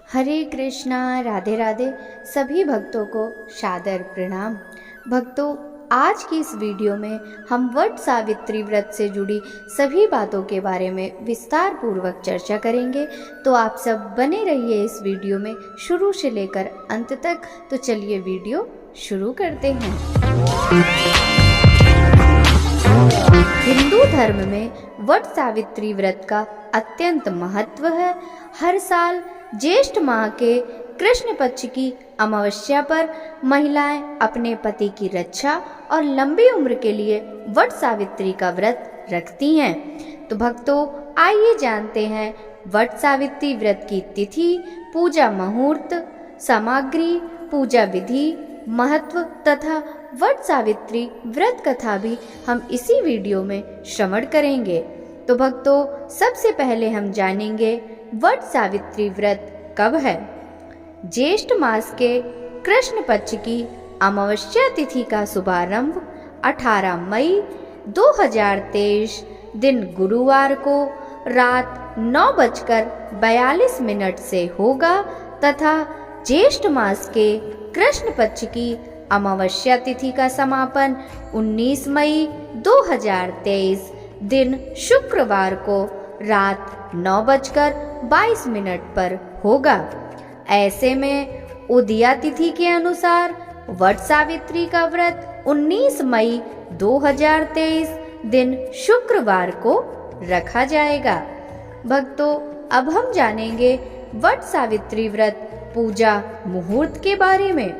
हरे कृष्णा, राधे राधे। सभी भक्तों को सादर प्रणाम। भक्तों, आज की इस वीडियो में हम वट सावित्री व्रत से जुड़ी सभी बातों के बारे में विस्तार पूर्वक चर्चा करेंगे। तो आप सब बने रहिए इस वीडियो में शुरू से लेकर अंत तक। तो चलिए वीडियो शुरू करते हैं। हिंदू धर्म में वट सावित्री व्रत का अत्यंत महत्व है। हर साल ज्येष्ठ माह के कृष्ण पक्ष की अमावस्या पर महिलाएं अपने पति की रक्षा और लंबी उम्र के लिए वट सावित्री का व्रत रखती हैं। तो भक्तों, आइए जानते हैं वट सावित्री व्रत की तिथि, पूजा मुहूर्त, सामग्री, पूजा विधि, महत्व तथा वट सावित्री व्रत कथा भी हम इसी वीडियो में श्रवण करेंगे। तो भक्तों, सबसे पहले हम जानेंगे वट सावित्री व्रत कब है। ज्येष्ठ मास के कृष्ण पक्ष की अमावस्या तिथि का शुभारंभ 18 मई 2023 दिन गुरुवार को रात 9:42 से होगा तथा ज्येष्ठ मास के कृष्ण पक्ष की अमावस्या तिथि का समापन 19 मई 2023 दिन शुक्रवार को रात 9:22 पर होगा। ऐसे में उदया तिथि के अनुसार वट सावित्री का व्रत 19 मई 2023 दिन शुक्रवार को रखा जाएगा। भक्तों, अब हम जानेंगे वट सावित्री व्रत पूजा मुहूर्त के बारे में।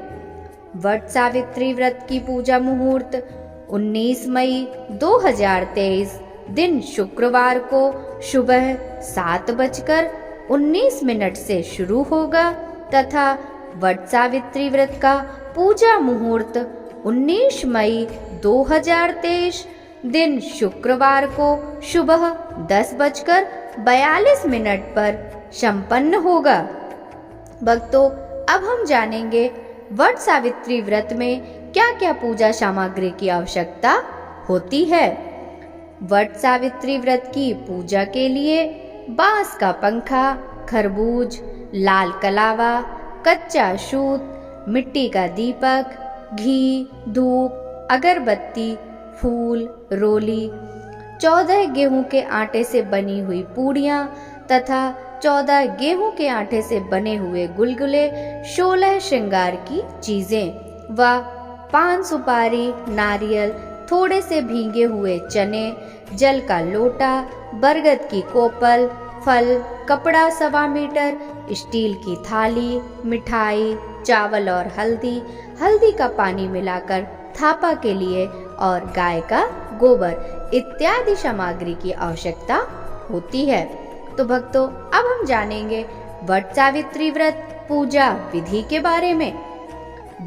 वट सावित्री व्रत की पूजा मुहूर्त 19 मई 2023 दिन शुक्रवार को सुबह 7:19 से शुरू होगा तथा वट सावित्री व्रत का पूजा मुहूर्त 19 मई 2023 दिन शुक्रवार को सुबह 10:42 पर संपन्न होगा। भक्तों, अब हम जानेंगे वट सावित्री व्रत में क्या क्या पूजा सामग्री की आवश्यकता होती है। वट सावित्री व्रत की पूजा के लिए बांस का पंखा, खरबूज, लाल कलावा, कच्चा सूत, मिट्टी का दीपक, घी, धूप, अगरबत्ती, फूल, रोली, 14 गेहूं के आटे से बनी हुई पूड़ियाँ तथा 14 गेहूं के आटे से बने हुए गुलगुले, 16 श्रृंगार की चीजें व पान, सुपारी, नारियल, थोड़े से भीगे हुए चने, जल का लोटा, बरगद की कोपल, फल, कपड़ा 1.25 मीटर, स्टील की थाली, मिठाई, चावल और हल्दी का पानी मिलाकर थापा के लिए और गाय का गोबर इत्यादि सामग्री की आवश्यकता होती है। तो भक्तों, अब हम जानेंगे वट सावित्री व्रत पूजा विधि के बारे में।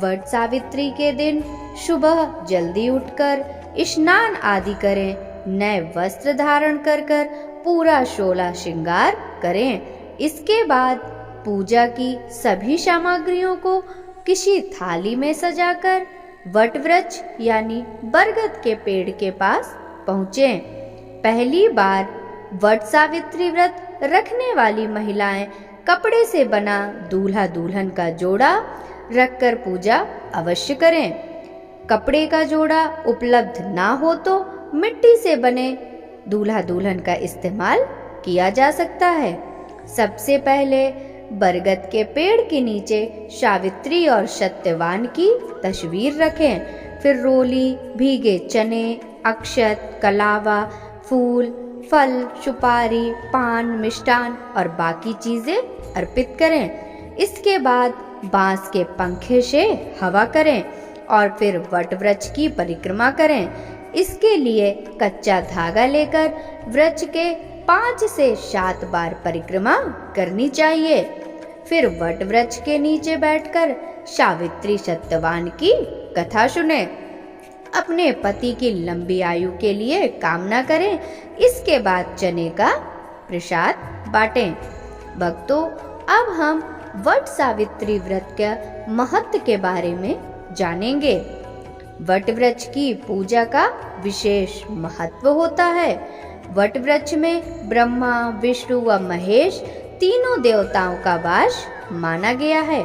वट सावित्री के दिन सुबह जल्दी उठकर स्नान आदि करें, नए वस्त्र धारण कर पूरा 16 श्रृंगार करें। इसके बाद पूजा की सभी सामग्रियों को किसी थाली में सजाकर वट वृक्ष यानी बरगद के पेड़ के पास पहुँचें। पहली बार वट सावित्री व्रत रखने वाली महिलाएं कपड़े से बना दूल्हा दुल्हन का जोड़ा रखकर पूजा अवश्य करें। कपड़े का जोड़ा उपलब्ध ना हो तो मिट्टी से बने दूल्हा दुल्हन का इस्तेमाल किया जा सकता है। सबसे पहले बरगद के पेड़ के नीचे सावित्री और सत्यवान की तस्वीर रखें। फिर रोली, भीगे चने, अक्षत, कलावा, फूल, फल, सुपारी, पान, मिष्टान और बाकी चीजें अर्पित करें। इसके बाद बांस के पंखे से हवा करें और फिर वट वृक्ष की परिक्रमा करें। इसके लिए कच्चा धागा लेकर वृक्ष के 5 से 7 बार परिक्रमा करनी चाहिए। फिर वट वृक्ष के नीचे बैठकर सावित्री सत्यवान की कथा सुने, अपने पति की लंबी आयु के लिए कामना करें। इसके बाद चने का प्रसाद बांटें। भक्तों, अब हम वट सावित्री व्रत के महत्व के बारे में जानेंगे। वट वृक्ष की पूजा का विशेष महत्व होता है। वट वृक्ष में ब्रह्मा, विष्णु व महेश तीनों देवताओं का वास माना गया है।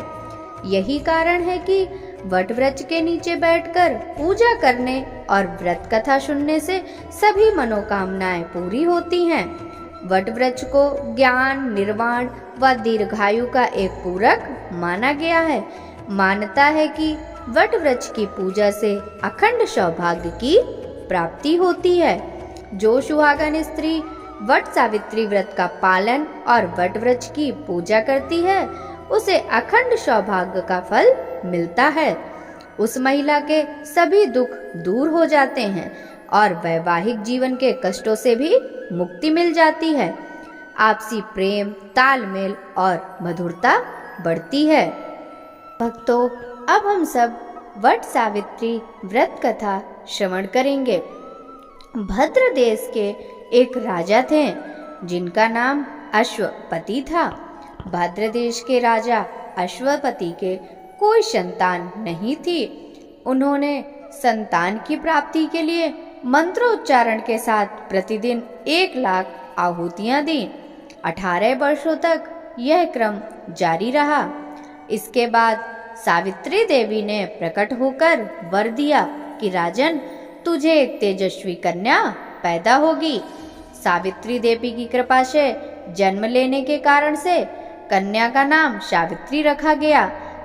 यही कारण है कि वट वृक्ष के नीचे बैठकर पूजा करने और व्रत कथा सुनने से सभी मनोकामनाएं पूरी होती हैं। वट वृक्ष को ज्ञान, निर्वाण व दीर्घायु का एक पूरक माना गया है। मान्यता है कि वट वृक्ष की पूजा से अखंड सौभाग्य की प्राप्ति होती है। जो सुहागन स्त्री वट सावित्री व्रत का पालन और वट वृक्ष की पूजा करती है उसे अखंड सौभाग्य का फल मिलता है। उस महिला के सभी दुख दूर हो जाते हैं और वैवाहिक जीवन के कष्टों से भी मुक्ति मिल जाती है। आपसी प्रेम, तालमेल और मधुरता बढ़ती है। भक्तों, अब हम सब वट सावित्री व्रत कथा श्रवण करेंगे। भद्र देश के एक राजा थे जिनका नाम अश्वपति था। भद्र देश के राजा अश्वपति के कोई संतान नहीं थी। उन्होंने संतान की प्राप्ति के लिए मंत्रोच्चारण के साथ प्रतिदिन 1,00,000 आहुतियां दी। 18 वर्षों तक यह क्रम जारी रहा। इसके बाद सावित्री देवी ने प्रकट होकर वर दिया कि राजन, तुझे एक तेजस्वी कन्या पैदा होगी। सावित्री देवी की कृपा से जन्म लेने के कारण से कन्या का नाम सावित्री रखा गया।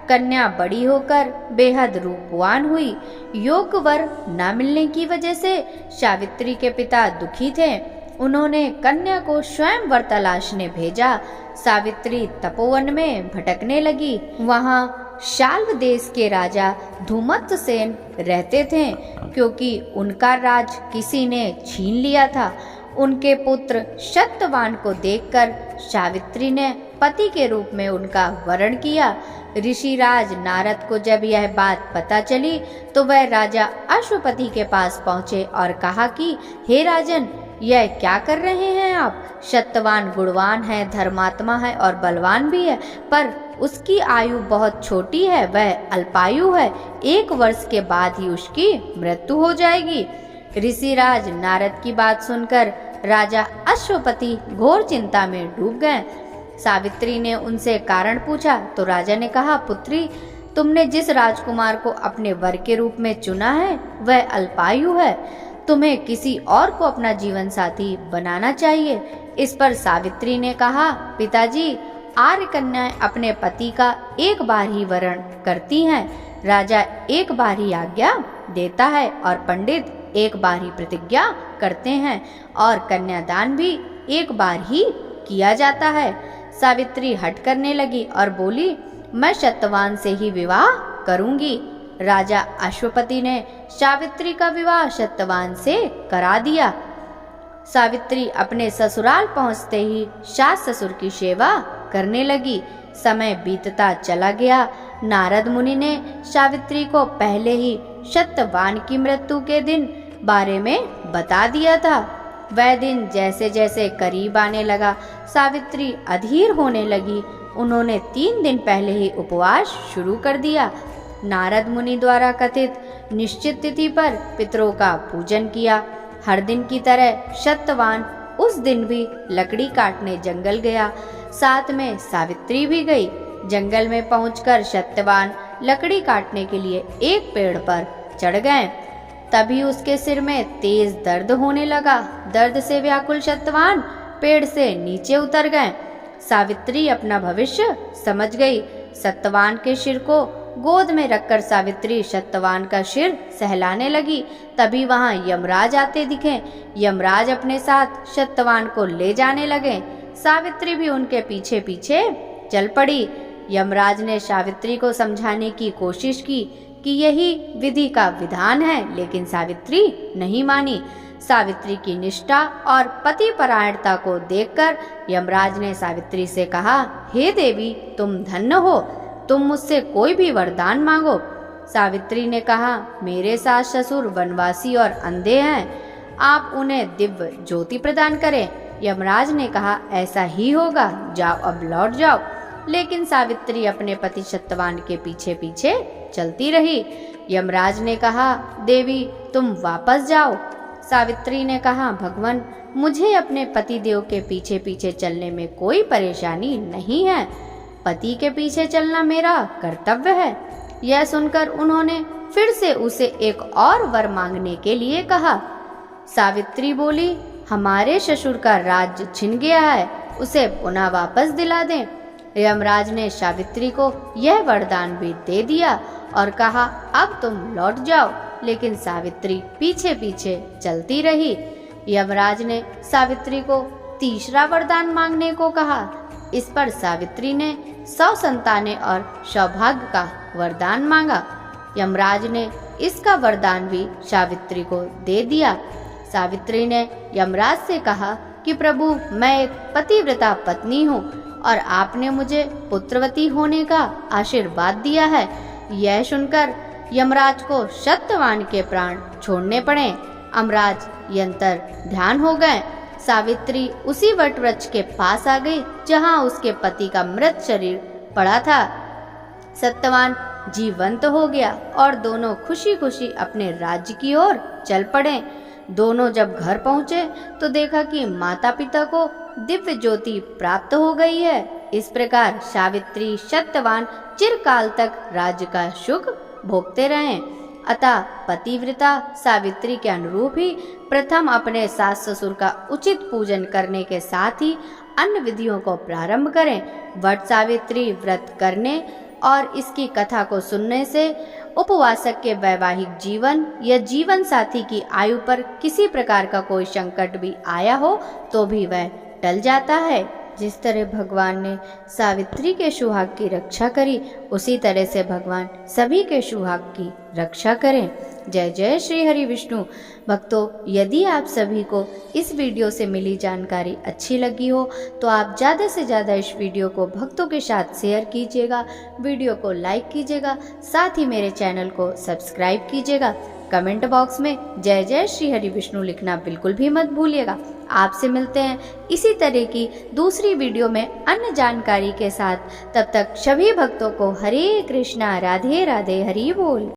कन्या बड़ी होकर बेहद रूपवान हुई। योग्य वर न मिलने की वजह से सावित्री के पिता दुखी थे। उन्होंने कन्या को स्वयं वर तलाशने भेजा। सावित्री तपोवन में भटकने लगी। वहां शाल्व देश के राजा धूमत्सेन रहते थे। क्योंकि उनका राज किसी ने छीन लिया था, उनके पुत्र सत्यवान को देखकर सावित्री ने पति के रूप में उनका वरण किया। ऋषिराज नारद को जब यह बात पता चली तो वह राजा अश्वपति के पास पहुंचे और कहा कि हे राजन, यह क्या कर रहे हैं आप? सत्यवान गुणवान है, धर्मात्मा है और बलवान भी है, पर उसकी आयु बहुत छोटी है, वह अल्पायु है। 1 वर्ष के बाद ही उसकी मृत्यु हो जाएगी। ऋषिराज नारद की बात सुनकर राजा अश्वपति घोर चिंता में डूब गए। सावित्री ने उनसे कारण पूछा तो राजा ने कहा, पुत्री, तुमने जिस राजकुमार को अपने वर के रूप में चुना है वह अल्पायु है। तुम्हें किसी और को अपना जीवन साथी बनाना चाहिए। इस पर सावित्री ने कहा, पिताजी, आर्य कन्याएं अपने पति का एक बार ही वरण करती हैं। राजा एक बार ही आज्ञा देता है और पंडित एक बार ही प्रतिज्ञा करते हैं और कन्यादान भी एक बार ही किया जाता है। सावित्री हट करने लगी और बोली, मैं सत्यवान से ही विवाह करूंगी। राजा अश्वपति ने सावित्री का विवाह सत्यवान से करा दिया। सावित्री अपने ससुराल पहुंचते ही सास ससुर की सेवा करने लगी। समय बीतता चला गया। नारद मुनि ने सावित्री को पहले ही सत्यवान की मृत्यु के दिन बारे में बता दिया था। वह दिन जैसे जैसे करीब आने लगा, सावित्री अधीर होने लगी। उन्होंने 3 दिन पहले ही उपवास शुरू कर दिया। नारद मुनि द्वारा कथित निश्चित तिथि पर पितरों का पूजन किया। हर दिन की तरह सत्यवान उस दिन भी लकड़ी काटने जंगल गया। साथ में सावित्री भी गई। जंगल में पहुंचकर सत्यवान लकड़ी काटने के लिए एक पेड़ पर चढ़ गए। तभी उसके सिर में तेज दर्द होने लगा। दर्द से व्याकुल सत्यवान पेड़ से नीचे उतर गए। सावित्री अपना भविष्य समझ गई। सत्यवान के सिर को गोद में रखकर सावित्री सत्यवान का सिर सहलाने लगी। तभी वहां यमराज आते दिखे। यमराज अपने साथ सत्यवान को ले जाने लगे। सावित्री भी उनके पीछे पीछे चल पड़ी। यमराज ने सावित्री को समझाने की कोशिश की कि यही विधि का विधान है, लेकिन सावित्री नहीं मानी। सावित्री की निष्ठा और पति परायणता को देखकर यमराज ने सावित्री से कहा, हे देवी, तुम धन्य हो, तुम मुझसे कोई भी वरदान मांगो। सावित्री ने कहा, मेरे सास ससुर वनवासी और अंधे हैं, आप उन्हें दिव्य ज्योति प्रदान करें। यमराज ने कहा, ऐसा ही होगा, जाओ अब लौट जाओ। लेकिन सावित्री अपने पति सत्यवान के पीछे पीछे चलती रही। यमराज ने कहा, देवी, तुम वापस जाओ। सावित्री ने कहा, भगवान, मुझे अपने पति देव के पीछे पीछे चलने में कोई परेशानी नहीं है। पति के पीछे चलना मेरा कर्तव्य है। यह सुनकर उन्होंने फिर से उसे एक और वर मांगने के लिए कहा। सावित्री बोली, हमारे ससुर का राज्य छिन गया है, उसे पुनः वापस दिला दें। यमराज ने सावित्री को यह वरदान भी दे दिया और कहा, अब तुम लौट जाओ। लेकिन सावित्री पीछे पीछे चलती रही। यमराज ने सावित्री को तीसरा वरदान मांगने को कहा। इस पर सावित्री ने 100 संतानें और सौभाग्य का वरदान मांगा। यमराज ने इसका वरदान भी सावित्री को दे दिया। सावित्री ने यमराज से कहा कि प्रभु, मैं एक पतिव्रता पत्नी हूँ और आपने मुझे पुत्रवती होने का आशीर्वाद दिया है। यह सुनकर यमराज को सत्यवान के प्राण छोड़ने पड़े। यमराज यंत्र ध्यान हो गए। सावित्री उसी वट वृक्ष के पास आ गई जहाँ उसके पति का मृत शरीर पड़ा था। सत्यवान जीवंत हो गया और दोनों खुशी खुशी अपने राज्य की ओर चल पड़े। दोनों जब घर पहुँचे तो देखा कि माता पिता को दिव्य ज्योति प्राप्त हो गई है। इस प्रकार सावित्री सत्यवान चिरकाल तक राज्य का सुख भोगते रहे। अतः पतिव्रता सावित्री के अनुरूप ही प्रथम अपने सास ससुर का उचित पूजन करने के साथ ही अन्य विधियों को प्रारंभ करें। वट सावित्री व्रत करने और इसकी कथा को सुनने से उपवासक के वैवाहिक जीवन या जीवन साथी की आयु पर किसी प्रकार का कोई संकट भी आया हो तो भी वह टल जाता है। जिस तरह भगवान ने सावित्री के सुहाग की रक्षा करी, उसी तरह से भगवान सभी के सुहाग की रक्षा करें। जय जय श्री हरि विष्णु। भक्तों, यदि आप सभी को इस वीडियो से मिली जानकारी अच्छी लगी हो तो आप ज़्यादा से ज़्यादा इस वीडियो को भक्तों के साथ शेयर कीजिएगा, वीडियो को लाइक कीजिएगा, साथ ही मेरे चैनल को सब्सक्राइब कीजिएगा। कमेंट बॉक्स में जय जय श्री हरि विष्णु लिखना बिल्कुल भी मत भूलिएगा। आपसे मिलते हैं इसी तरह की दूसरी वीडियो में अन्य जानकारी के साथ। तब तक सभी भक्तों को हरे कृष्णा, राधे राधे, हरि बोल।